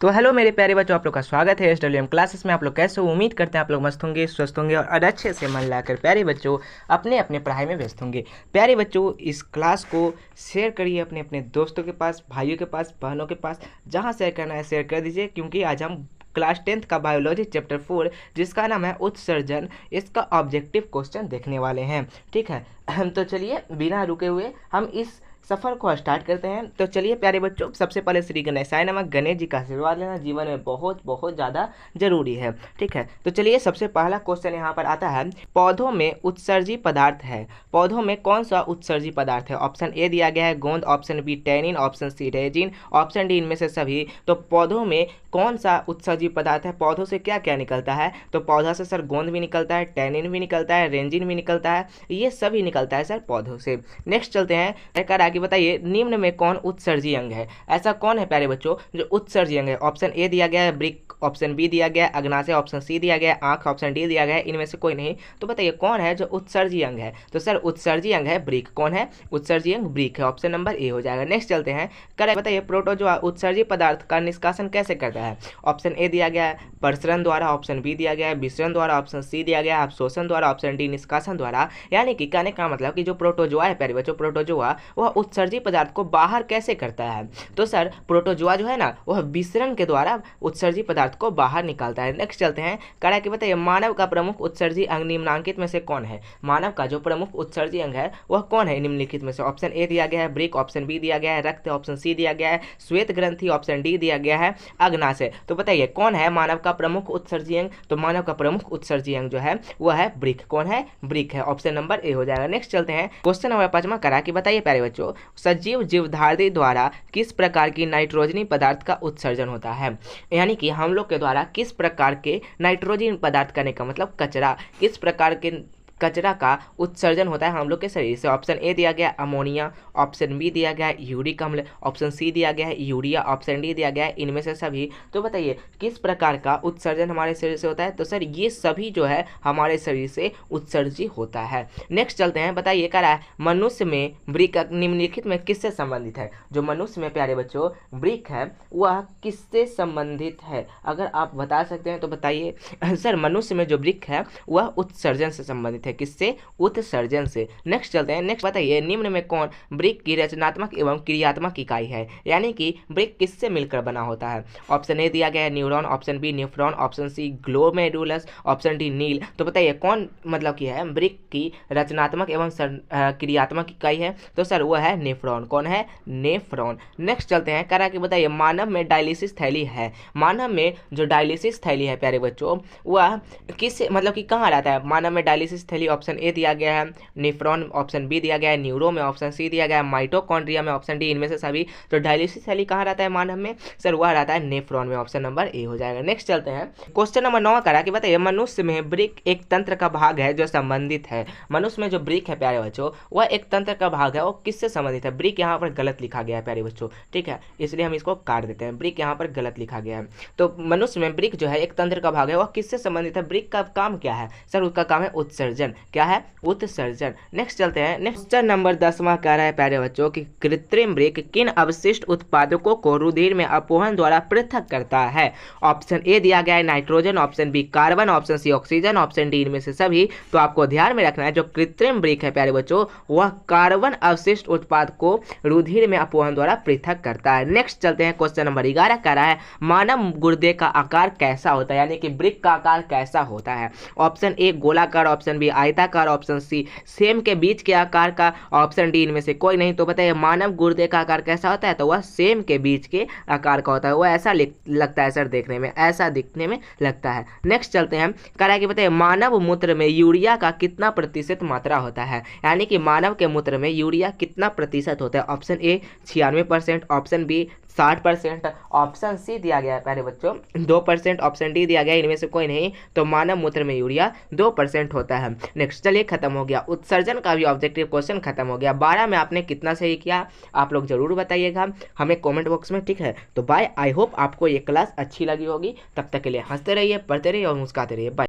तो हेलो मेरे प्यारे बच्चों, आप लोग का स्वागत है SWM क्लासेस में। आप लोग कैसे हो? उम्मीद करते हैं आप लोग मस्त होंगे, स्वस्थ होंगे और अच्छे से मन लगाकर प्यारे बच्चों अपने अपने पढ़ाई में व्यस्त होंगे। प्यारे बच्चों, इस क्लास को शेयर करिए अपने अपने दोस्तों के पास, भाइयों के पास, बहनों के पास। जहाँ शेयर करना है शेयर कर दीजिए, क्योंकि आज हम क्लास 10th का बायोलॉजी चैप्टर 4 जिसका नाम है उत्सर्जन, इसका ऑब्जेक्टिव क्वेश्चन देखने वाले हैं। ठीक है, तो चलिए बिना रुके हुए हम इस सफ़र को स्टार्ट करते हैं। तो चलिए प्यारे बच्चों, सबसे पहले श्री गणेशाय नमः। गणेश जी का आशीर्वाद लेना जीवन में बहुत बहुत ज़्यादा जरूरी है। ठीक है, तो चलिए सबसे पहला क्वेश्चन यहाँ पर आता है, पौधों में उत्सर्जी पदार्थ है। पौधों में कौन सा उत्सर्जी पदार्थ है? ऑप्शन ए दिया गया है गोंद, option B tannin, option C resin, option D इनमें से सभी। तो पौधों में कौन सा उत्सर्जी पदार्थ है? पौधों से क्या क्या निकलता है? तो पौधा से सर गोंद भी निकलता है, टैनिन भी निकलता है, रेंजिन भी निकलता है, ये सभी निकलता है सर पौधों से। नेक्स्ट चलते हैं, आगे बताइए, निम्न में कौन उत्सर्जी अंग है? ऐसा कौन है प्यारे बच्चों जो उत्सर्जी अंग है? ऑप्शन ए दिया गया है ब्रिक, ऑप्शन बी दिया गया है अग्नाशय, ऑप्शन सी दिया गया है आंख, ऑप्शन डी दिया गया है इनमें से कोई नहीं। तो बताइए कौन है जो उत्सर्जी अंग है? तो सर उत्सर्जी अंग है ब्रिक। कौन है उत्सर्जी अंग? ब्रिक है। ऑप्शन नंबर ए हो जाएगा। नेक्स्ट चलते हैं, करेक्ट बताइए, प्रोटोजोआ उत्सर्जी पदार्थ का निष्कासन कैसे करता है? ऑप्शन ए दिया गया है प्रसरण द्वारा, ऑप्शन बी दिया गया है विसरण द्वारा, ऑप्शन सी दिया गया है अवशोषण द्वारा, ऑप्शन डी निष्कासन द्वारा। यानी कि कहने का मतलब कि जो प्रोटोजोआ है प्यारे बच्चों, प्रोटोजोआ वह उत्सर्जी पदार्थ को बाहर कैसे करता है? तो सर प्रोटोजोआ जो है ना, वह विसरण के द्वारा उत्सर्जी पदार्थ को बाहर निकालता है। नेक्स्ट चलते हैं, कड़ा के बताइए, मानव का प्रमुख उत्सर्जी अंग निम्नलिखित में से कौन है? मानव का जो प्रमुख उत्सर्जी अंग है वह कौन है निम्नलिखित में से? ऑप्शन ए दिया गया है ब्रिक, ऑप्शन बी दिया गया है रक्त, ऑप्शन सी दिया गया है श्वेत ग्रंथि, ऑप्शन डी दिया गया है अग्नाशय। तो बताइए कौन है मानव का प्रमुख उत्सर्जी अंग? तो मानव का प्रमुख उत्सर्जी अंग जो है वह है ब्रिक। कौन है? ब्रिक है। ऑप्शन नंबर ए हो जाएगा। नेक्स्ट चलते हैं, क्वेश्चन नंबर 5 करा कि बताइए प्यारे बच्चों, सजीव जीवधारी द्वारा किस प्रकार की नाइट्रोजनी पदार्थ का उत्सर्जन होता है? यानी कि हम लोग के द्वारा किस प्रकार के नाइट्रोजन पदार्थ करने का मतलब कचरा, किस प्रकार के कचरा का उत्सर्जन होता है हम लोग के शरीर से? ऑप्शन ए दिया गया अमोनिया, ऑप्शन बी दिया गया है यूरिक अम्ल, ऑप्शन सी दिया गया है यूरिया, ऑप्शन डी दिया गया है इनमें से सभी। तो बताइए किस प्रकार का उत्सर्जन हमारे शरीर से होता है? तो सर ये सभी जो है हमारे शरीर से उत्सर्जित होता है। नेक्स्ट चलते हैं, बताइए कह रहा है, मनुष्य में वृक्क निम्नलिखित में किससे संबंधित है? जो मनुष्य में प्यारे बच्चों वृक्क है वह किससे संबंधित है? अगर आप बता सकते हैं तो बताइए। सर मनुष्य में जो वृक्क है वह उत्सर्जन से संबंधित है। किससे? उत्सर्जन से। नेक्स्ट चलते हैं, नेक्स्ट बताइए, निम्न में कौन वृक्क की रचनात्मक एवं क्रियात्मक इकाई है? यानी कि वृक्क किससे मिलकर बना होता है? ऑप्शन ए दिया गया है neuron, option B nephron, option C glomerulus, option D नील। तो बताइए कौन मतलब की है वृक्क की रचनात्मक एवं क्रियात्मक इकाई है? तो सर वह है नेफ्रॉन। कौन है? नेफ्रॉन। नेक्स्ट चलते हैं, करा कि बताइए, मानव में डायलिसिस थैली है। मानव में जो डायलिसिस थैली है प्यारे बच्चों वह किस मतलब कि कहाँ रहता है? मानव में डायलिसिस थैली ऑप्शन ए दिया गया है नेफ्रॉन, ऑप्शन बी दिया गया है न्यूरो में, ऑप्शन सी दिया गया है माइटोकॉन्ड्रिया में, ऑप्शन डी इनमें से सभी। तो डायलिसिस थैली कहाँ रहता है मानव में? सर वह रहता है नेफ्रॉन में। ऑप्शन नंबर ए हो जाएगा। नेक्स्ट चलते हैं, क्वेश्चन नंबर 9 करा कि बताइए, मनुष्य में वृक्क एक तंत्र का भाग है जो संबंधित है। मनुष्य में जो वृक्क है प्यारे बच्चों वह एक तंत्र का भाग है, वो किससे संबंधित है? वृक्क यहाँ पर गलत लिखा गया है प्यारे बच्चों, ठीक है, इसलिए हम इसको काट देते हैं। वृक्क यहाँ पर गलत लिखा गया है। तो मनुष्य में वृक्क जो है एक तंत्र का भाग है, वह किससे संबंधित है? वृक्क का काम क्या है? सर उसका काम है उत्सर्जन। क्या है? उत्सर्जन। नेक्स्ट चलते हैं, नेक्स्ट नंबर 10वां कह रहा है प्यारे बच्चों कि कृत्रिम वृक्क किन अवशिष्ट उत्पादकों को रुधिर में अपवहन द्वारा पृथक करता है? ऑप्शन ए दिया गया है nitrogen, option B carbon, option C oxygen, option D इनमें से सभी। तो आपको ध्यान में रखना है, जो कृत्रिम वृक्क है प्यारे बच्चों वह कार्बन अवशिष्ट उत्पाद को रुधिर में अपवहन द्वारा पृथक करता है। नेक्स्ट चलते हैं, क्वेश्चन नंबर 11 कह रहा है, मानव गुर्दे का आकार कैसा होता है? यानी कि वृक्क का आकार कैसा होता है? ऑप्शन ए गोलाकार, ऑप्शन बी आयताकार, ऑप्शन सी सेम के बीच के आकार का, ऑप्शन डी इनमें से कोई नहीं। तो बताइए मानव गुर्दे का आकार कैसा होता है? तो वह सेम के बीच के आकार का होता है। वह ऐसा लगता है सर देखने में, ऐसा दिखने में लगता है। नेक्स्ट चलते हैं, करा कि बताइए, मानव मूत्र में यूरिया का कितना प्रतिशत मात्रा होता है? यानी कि मानव के मूत्र में यूरिया कितना प्रतिशत होता है? Option A 96%, option B 60%, option C दिया गया है प्यारे बच्चों 2%, ऑप्शन डी दिया गया इनमें से कोई नहीं। तो मानव मूत्र में यूरिया 2% होता है। नेक्स्ट चलिए खत्म हो गया, उत्सर्जन का भी ऑब्जेक्टिव क्वेश्चन खत्म हो गया। 12 में आपने कितना सही किया आप लोग जरूर बताइएगा हमें कमेंट बॉक्स में, ठीक है। तो बाय, आई होप आपको ये क्लास अच्छी लगी होगी। तब तक के लिए हंसते रहिए, पढ़ते रहिए और मुस्कुराते रहिए। बाय।